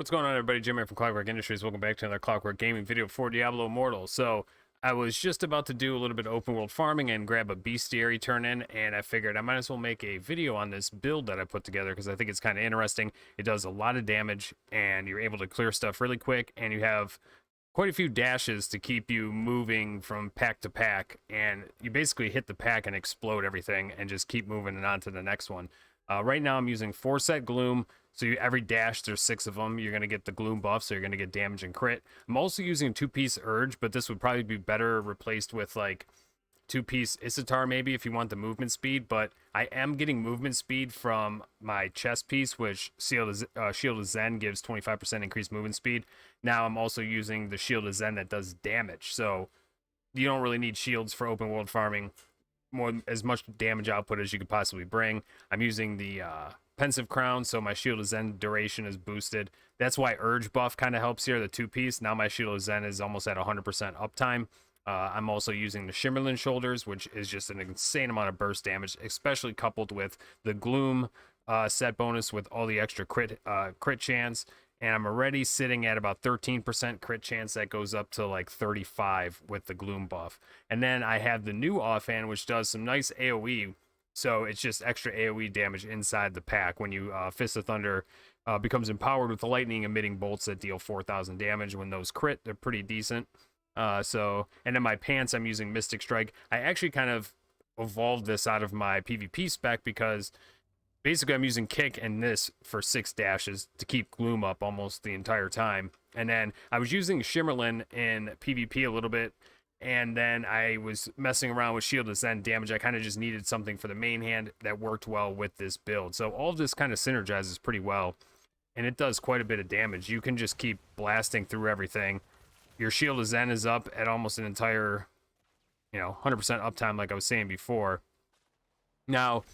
What's going on, everybody? Jim here from Clockwork Industries. Welcome back to another Clockwork Gaming video for Diablo Immortal. So, I was just about to do a little bit of open world farming and grab a bestiary turn in, and I figured I might as well make a video on this build that I put together because I think it's kind of interesting. It does a lot of damage, and you're able to clear stuff really quick, and you have quite a few dashes to keep you moving from pack to pack, and you basically hit the pack and explode everything and just keep moving and on to the next one. Right now I'm using 4 set gloom, so every dash there's 6 of them. You're going to get the gloom buff, so you're going to get damage and crit. I'm also using 2-piece urge, but this would probably be better replaced with like 2-piece Isitar maybe if you want the movement speed, but I am getting movement speed from my chest piece, which Shield of Zen gives 25% increased movement speed. Now I'm also using the Shield of Zen that does damage, so you don't really need shields for open world farming. As much damage output as you could possibly bring. I'm using the Pensive Crown, so my Shield of Zen duration is boosted. That's why Urge buff kind of helps here, the 2-piece. Now my Shield of Zen is almost at 100% uptime. I'm also using the Shimmerlin Shoulders, which is just an insane amount of burst damage, especially coupled with the Gloom set bonus with all the extra crit chance. And I'm already sitting at about 13% crit chance. That goes up to like 35 with the Gloom buff. And then I have the new offhand, which does some nice AoE. So it's just extra AoE damage inside the pack. When you Fist of Thunder becomes empowered with the lightning emitting bolts that deal 4,000 damage. When those crit, they're pretty decent. And then my pants, I'm using Mystic Strike. I actually kind of evolved this out of my PvP spec because basically I'm using kick and this for 6 dashes to keep gloom up almost the entire time. And then I was using Shimmerlin in PvP a little bit, and then I was messing around with Shield of Zen damage. I kind of just needed something for the main hand that worked well with this build. So all of this kind of synergizes pretty well, and it does quite a bit of damage. You can just keep blasting through everything. Your Shield of Zen is up at almost an entire, 100% uptime like I was saying before. Now,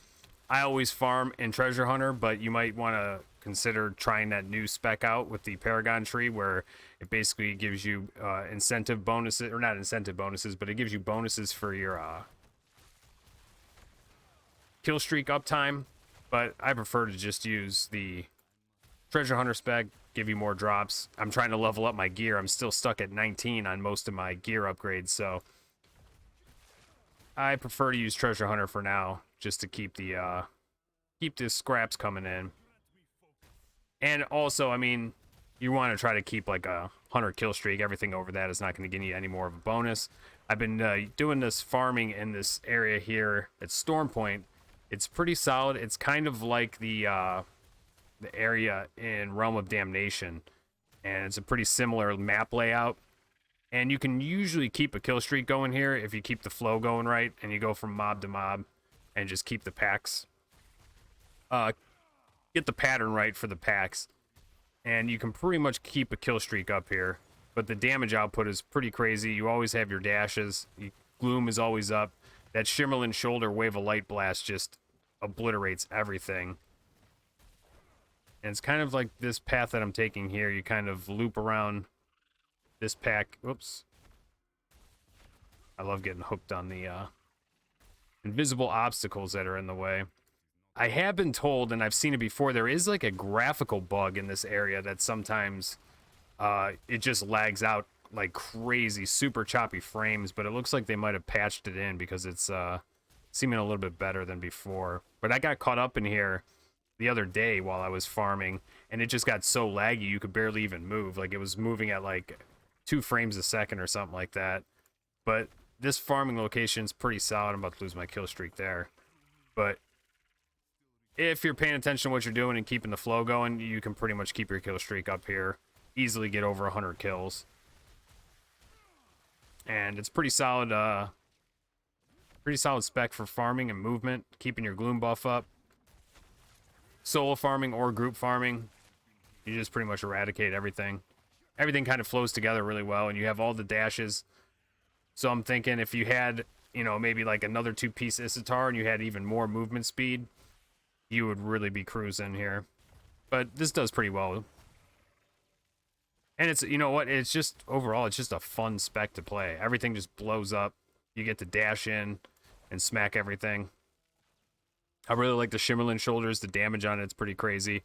I always farm in Treasure Hunter, but you might want to consider trying that new spec out with the Paragon Tree, where it basically gives you incentive bonuses, or not incentive bonuses, but it gives you bonuses for your kill streak uptime. But I prefer to just use the Treasure Hunter spec, give you more drops. I'm trying to level up my gear. I'm still stuck at 19 on most of my gear upgrades, so I prefer to use Treasure Hunter for now, just to keep the scraps coming in. And also, I mean, you want to try to keep like a 100 kill streak. Everything over that is not going to give you any more of a bonus. I've been doing this farming in this area here at Storm Point. It's pretty solid. It's kind of like the area in Realm of Damnation, and it's a pretty similar map layout. And you can usually keep a kill streak going here if you keep the flow going right, and you go from mob to mob and just keep the packs. Get the pattern right for the packs, and you can pretty much keep a kill streak up here. But the damage output is pretty crazy. You always have your dashes. Gloom is always up. That Shimmerlin Shoulder Wave of Light Blast just obliterates everything. And it's kind of like this path that I'm taking here. You kind of loop around this pack. Whoops. I love getting hooked on the invisible obstacles that are in the way. I have been told, and I've seen it before, there is like a graphical bug in this area that sometimes it just lags out like crazy, super choppy frames, but it looks like they might have patched it in because it's seeming a little bit better than before. But I got caught up in here the other day while I was farming, and it just got so laggy you could barely even move. Like, it was moving at like 2 frames a second or something like that. But this farming location's pretty solid. I'm about to lose my kill streak there. But if you're paying attention to what you're doing and keeping the flow going, you can pretty much keep your kill streak up here. Easily get over 100 kills. And it's pretty solid spec for farming and movement, keeping your gloom buff up. Solo farming or group farming, you just pretty much eradicate everything. Everything kind of flows together really well, and you have all the dashes. So I'm thinking if you had, maybe like another 2-piece Isitar and you had even more movement speed, you would really be cruising here. But this does pretty well. And it's, it's just, overall, it's just a fun spec to play. Everything just blows up. You get to dash in and smack everything. I really like the Shimmerlin Shoulders. The damage on it's pretty crazy.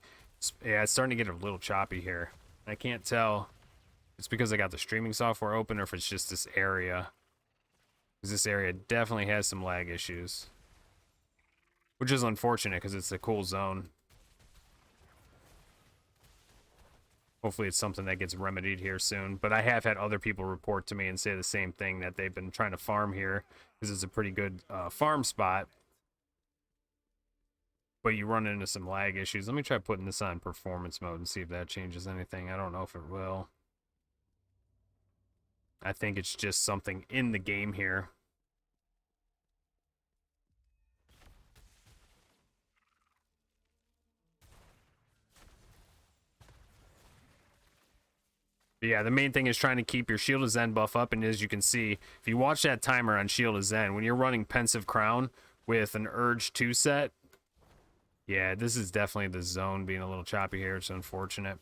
Yeah, it's starting to get a little choppy here. I can't tell if it's because I got the streaming software open or if it's just this area. Because this area definitely has some lag issues. Which is unfortunate because it's a cool zone. Hopefully it's something that gets remedied here soon. But I have had other people report to me and say the same thing, that they've been trying to farm here because it's a pretty good farm spot. But you run into some lag issues. Let me try putting this on performance mode and see if that changes anything. I don't know if it will. I think it's just something in the game here. But yeah, the main thing is trying to keep your Shield of Zen buff up, and as you can see, if you watch that timer on Shield of Zen, when you're running Pensive Crown with an Urge 2 set, yeah, this is definitely the zone being a little choppy here. It's unfortunate.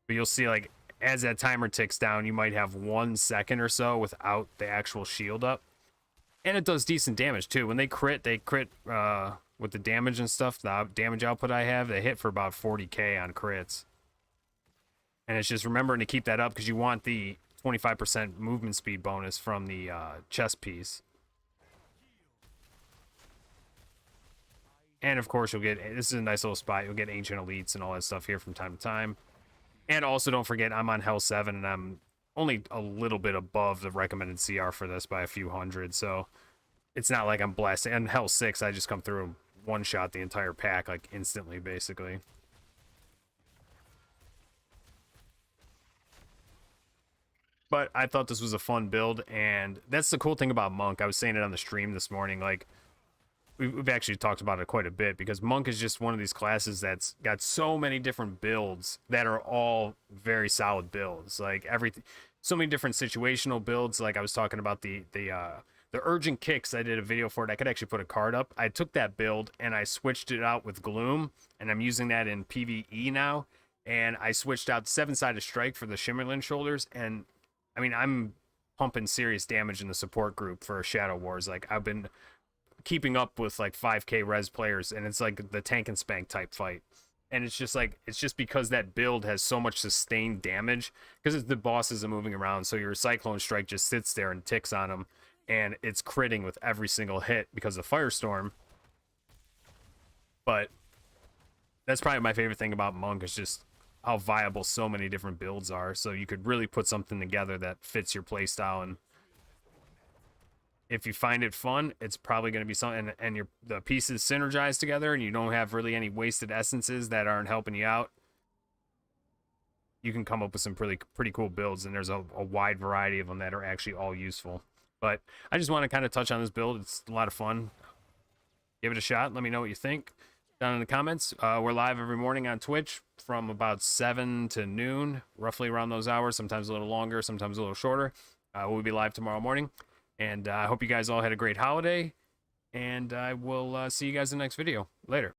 But you'll see, like, as that timer ticks down, you might have 1 second or so without the actual shield up. And it does decent damage, too. When they crit with the damage and stuff, the damage output I have, they hit for about 40k on crits. And it's just remembering to keep that up because you want the 25% movement speed bonus from the chest piece. And of course, you'll get, this is a nice little spot, you'll get Ancient Elites and all that stuff here from time to time. And also, don't forget, I'm on Hell 7, and I'm only a little bit above the recommended CR for this by a few hundred, so it's not like I'm blasting. And Hell 6, I just come through and one-shot the entire pack, like, instantly, basically. But I thought this was a fun build, and that's the cool thing about Monk. I was saying it on the stream this morning, like, we've actually talked about it quite a bit, because Monk is just one of these classes that's got so many different builds that are all very solid builds. Like everything, so many different situational builds. Like I was talking about the urgent kicks. I did a video for it. I could actually put a card up. I took that build and I switched it out with Gloom, and I'm using that in PVE now. And I switched out 7-sided strike for the Shimmerlin shoulders, and I mean, I'm pumping serious damage in the support group for Shadow Wars. Like I've been keeping up with like 5k res players, and it's like the tank and spank type fight. And it's just like, it's just because that build has so much sustained damage, because the bosses are moving around, so your Cyclone Strike just sits there and ticks on them, and it's critting with every single hit because of Firestorm. But that's probably my favorite thing about Monk, is just how viable so many different builds are. So you could really put something together that fits your playstyle, and if you find it fun, it's probably going to be something, and the pieces synergize together, and you don't have really any wasted essences that aren't helping you out. You can come up with some pretty cool builds, and there's a wide variety of them that are actually all useful. But I just want to kind of touch on this build. It's a lot of fun. Give it a shot. Let me know what you think down in the comments. We're live every morning on Twitch from about 7 to noon, roughly around those hours, sometimes a little longer, sometimes a little shorter. We'll be live tomorrow morning. And I hope you guys all had a great holiday, and I will see you guys in the next video. Later.